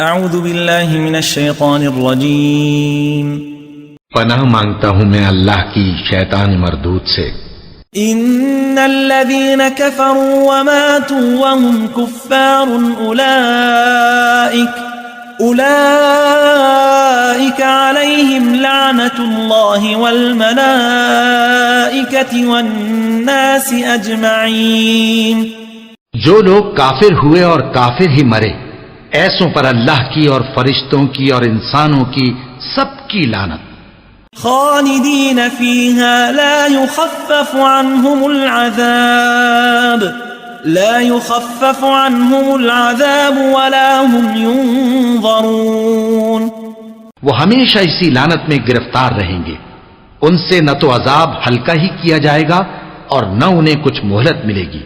اعوذ باللہ من الشیطان الرجیم پناہ مانگتا ہوں میں اللہ کی شیطان مردود سے۔ ان الذین کفروا وماتوا وهم کفار اولئک علیہم لعنۃ اللہ والملائکۃ والناس اجمعین۔ جو لوگ کافر ہوئے اور کافر ہی مرے، ایسوں پر اللہ کی اور فرشتوں کی اور انسانوں کی سب کی لعنت۔ خالدین فیہا لا یخفف عنہم العذاب ولا هم ینظرون۔ وہ ہمیشہ اسی لعنت میں گرفتار رہیں گے، ان سے نہ تو عذاب ہلکا ہی کیا جائے گا اور نہ انہیں کچھ مہلت ملے گی۔